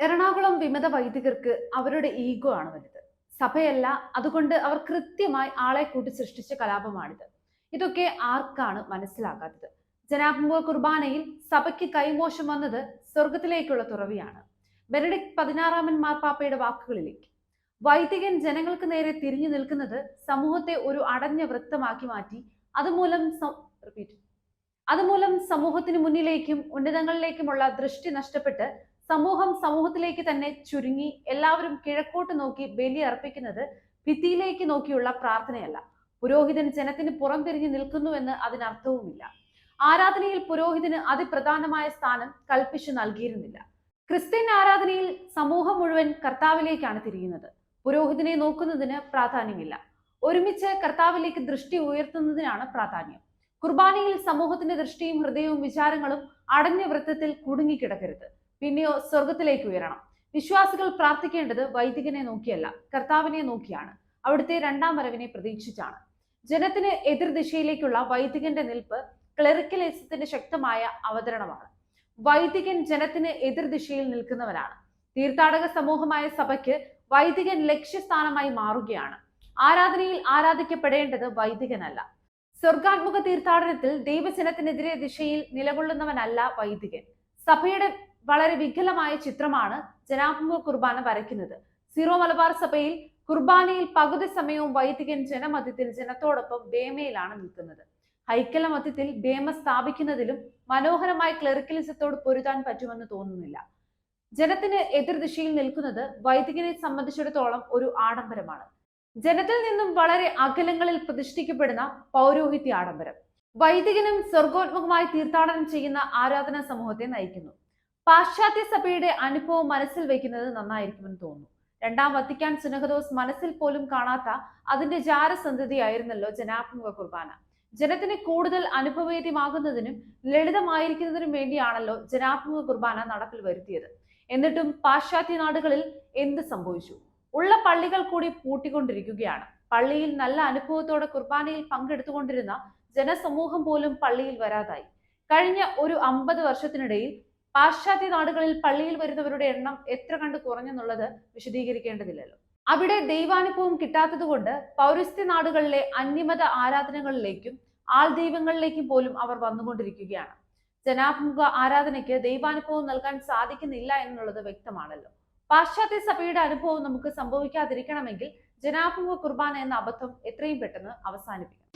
എറണാകുളം വിമത വൈദികർക്ക് അവരുടെ ഈഗോ ആണ് വലുത്. സഭയല്ല, അതുകൊണ്ട് അവർ കൃത്യമായി ആളെ കൂട്ടി സൃഷ്ടിച്ച കലാപമാണിത്. ഇതൊക്കെ ആർക്കാണ് മനസ്സിലാകാത്തത്? ജനാഭിമുഖ കുർബാനയിൽ സഭയ്ക്ക് കൈമോശം വന്നത് സ്വർഗത്തിലേക്കുള്ള തുറവിയാണ്. ബെനഡിക്ട് 16 മാർപ്പാപ്പയുടെ വാക്കുകളിലേക്ക്, വൈദികൻ ജനങ്ങൾക്ക് നേരെ തിരിഞ്ഞു നിൽക്കുന്നത് സമൂഹത്തെ ഒരു അടഞ്ഞ വൃത്തമാക്കി മാറ്റി അതുമൂലം സമൂഹത്തിന് മുന്നിലേക്കും ഉന്നതങ്ങളിലേക്കുമുള്ള ദൃഷ്ടി നഷ്ടപ്പെട്ട് സമൂഹത്തിലേക്ക് തന്നെ ചുരുങ്ങി എല്ലാവരും കിഴക്കോട്ട് നോക്കി ബലി അർപ്പിക്കുന്നത് ഭിത്തിയിലേക്ക് നോക്കിയുള്ള പ്രാർത്ഥനയല്ല. പുരോഹിതൻ ജനത്തിന് പുറംതിരിഞ്ഞു നിൽക്കുന്നുവെന്ന് അതിനർത്ഥവുമില്ല. ആരാധനയിൽ പുരോഹിതന് അതിപ്രധാനമായ സ്ഥാനം കൽപ്പിച്ചു നൽകിയിരുന്നില്ല. ക്രിസ്ത്യൻ ആരാധനയിൽ സമൂഹം മുഴുവൻ കർത്താവിലേക്കാണ് തിരിയുന്നത്. പുരോഹിതനെ നോക്കുന്നതിന് പ്രാധാന്യമില്ല. ഒരുമിച്ച് കർത്താവിലേക്ക് ദൃഷ്ടി ഉയർത്തുന്നതിനാണ് പ്രാധാന്യം. കുർബാനയിൽ സമൂഹത്തിന്റെ ദൃഷ്ടിയും ഹൃദയവും വിചാരങ്ങളും അടഞ്ഞ വൃത്തത്തിൽ കുടുങ്ങിക്കിടക്കരുത്. പിന്നെയോ സ്വർഗത്തിലേക്ക് ഉയരണം. വിശ്വാസികൾ പ്രാർത്ഥിക്കേണ്ടത് വൈദികനെ നോക്കിയല്ല, കർത്താവിനെ നോക്കിയാണ്. അവിടുത്തെ രണ്ടാം വരവിനെ പ്രതീക്ഷിച്ചാണ്. ജനത്തിന് എതിർദിശയിലേക്കുള്ള വൈദികന്റെ നിൽപ്പ് ക്ലെറിക്കലിസത്തിന്റെ ശക്തമായ അവതരണമാണ്. വൈദികൻ ജനത്തിന് എതിർദിശയിൽ നിൽക്കുന്നവരാണ്. തീർത്ഥാടക സമൂഹമായ സഭയ്ക്ക് വൈദികൻ ലക്ഷ്യസ്ഥാനമായി മാറുകയാണ്. ആരാധനയിൽ ആരാധിക്കപ്പെടേണ്ടത് വൈദികനല്ല. സ്വർഗാത്മക തീർത്ഥാടനത്തിൽ ദൈവജനത്തിനെതിരെ ദിശയിൽ നിലകൊള്ളുന്നവനല്ല വൈദികൻ. സഭയുടെ വളരെ വികലമായ ചിത്രമാണ് ജനാഭിമുഖ കുർബാന വരയ്ക്കുന്നത്. സീറോ മലബാർ സഭയിൽ കുർബാനയിൽ പകുതി സമയവും വൈദികൻ ജനമധ്യത്തിൽ ജനത്തോടൊപ്പം ബേമയിലാണ് നിൽക്കുന്നത്. ഹൈക്കല മധ്യത്തിൽ ബേമ സ്ഥാപിക്കുന്നതിലും മനോഹരമായ ക്ലെറിക്കലിസത്തോട് പൊരുതാൻ പറ്റുമെന്ന് തോന്നുന്നില്ല. ജനത്തിന് എതിർദിശയിൽ നിൽക്കുന്നത് വൈദികനെ സംബന്ധിച്ചിടത്തോളം ഒരു ആഡംബരമാണ്. ജനത്തിൽ നിന്നും വളരെ അകലങ്ങളിൽ പ്രതിഷ്ഠിക്കപ്പെടുന്ന പൗരോഹിത്യ ആഡംബരം. വൈദികനും സ്വർഗോത്മകമായി തീർത്ഥാടനം ചെയ്യുന്ന ആരാധനാ സമൂഹത്തെ നയിക്കുന്നു. പാശ്ചാത്യ സഭയുടെ അനുഭവം മനസ്സിൽ വയ്ക്കുന്നത് നന്നായിരിക്കുമെന്ന് തോന്നുന്നു. രണ്ടാം വത്തിക്കാൻ സുനഹദോസ് മനസ്സിൽ പോലും കാണാത്ത അതിന്റെ ജാരസന്ധതിയായിരുന്നല്ലോ ജനാഭിമുഖ കുർബാന. ജനത്തിന് കൂടുതൽ അനുഭവേദ്യമാകുന്നതിനും ലളിതമായിരിക്കുന്നതിനും വേണ്ടിയാണല്ലോ ജനാഭിമുഖ കുർബാന നടപ്പിൽ വരുത്തിയത്. എന്നിട്ടും പാശ്ചാത്യ നാടുകളിൽ എന്ത് സംഭവിച്ചു? ഉള്ള പള്ളികൾ കൂടി പൂട്ടിക്കൊണ്ടിരിക്കുകയാണ്. പള്ളിയിൽ നല്ല അനുഭവത്തോടെ കുർബാനയിൽ പങ്കെടുത്തുകൊണ്ടിരുന്ന ജനസമൂഹം പോലും പള്ളിയിൽ വരാതായി. കഴിഞ്ഞ ഒരു 50 വർഷത്തിനിടയിൽ പാശ്ചാത്യ നാടുകളിൽ പള്ളിയിൽ വരുന്നവരുടെ എണ്ണം എത്ര കണ്ട് കുറഞ്ഞെന്നുള്ളത് വിശദീകരിക്കേണ്ടതില്ലല്ലോ. അവിടെ ദൈവാനുഭവം കിട്ടാത്തത് കൊണ്ട് പൗരസ്ത്യ നാടുകളിലെ അന്യമത ആരാധനകളിലേക്കും ആൾദൈവങ്ങളിലേക്കും പോലും അവർ വന്നുകൊണ്ടിരിക്കുകയാണ്. ജനാഭിമുഖ ആരാധനയ്ക്ക് ദൈവാനുഭവം നൽകാൻ സാധിക്കുന്നില്ല എന്നുള്ളത് വ്യക്തമാണല്ലോ. പാശ്ചാത്യ സഭയുടെ അനുഭവം നമുക്ക് സംഭവിക്കാതിരിക്കണമെങ്കിൽ ജനാഭിമുഖ കുർബാന എന്ന അബദ്ധം എത്രയും പെട്ടെന്ന് അവസാനിപ്പിക്കണം.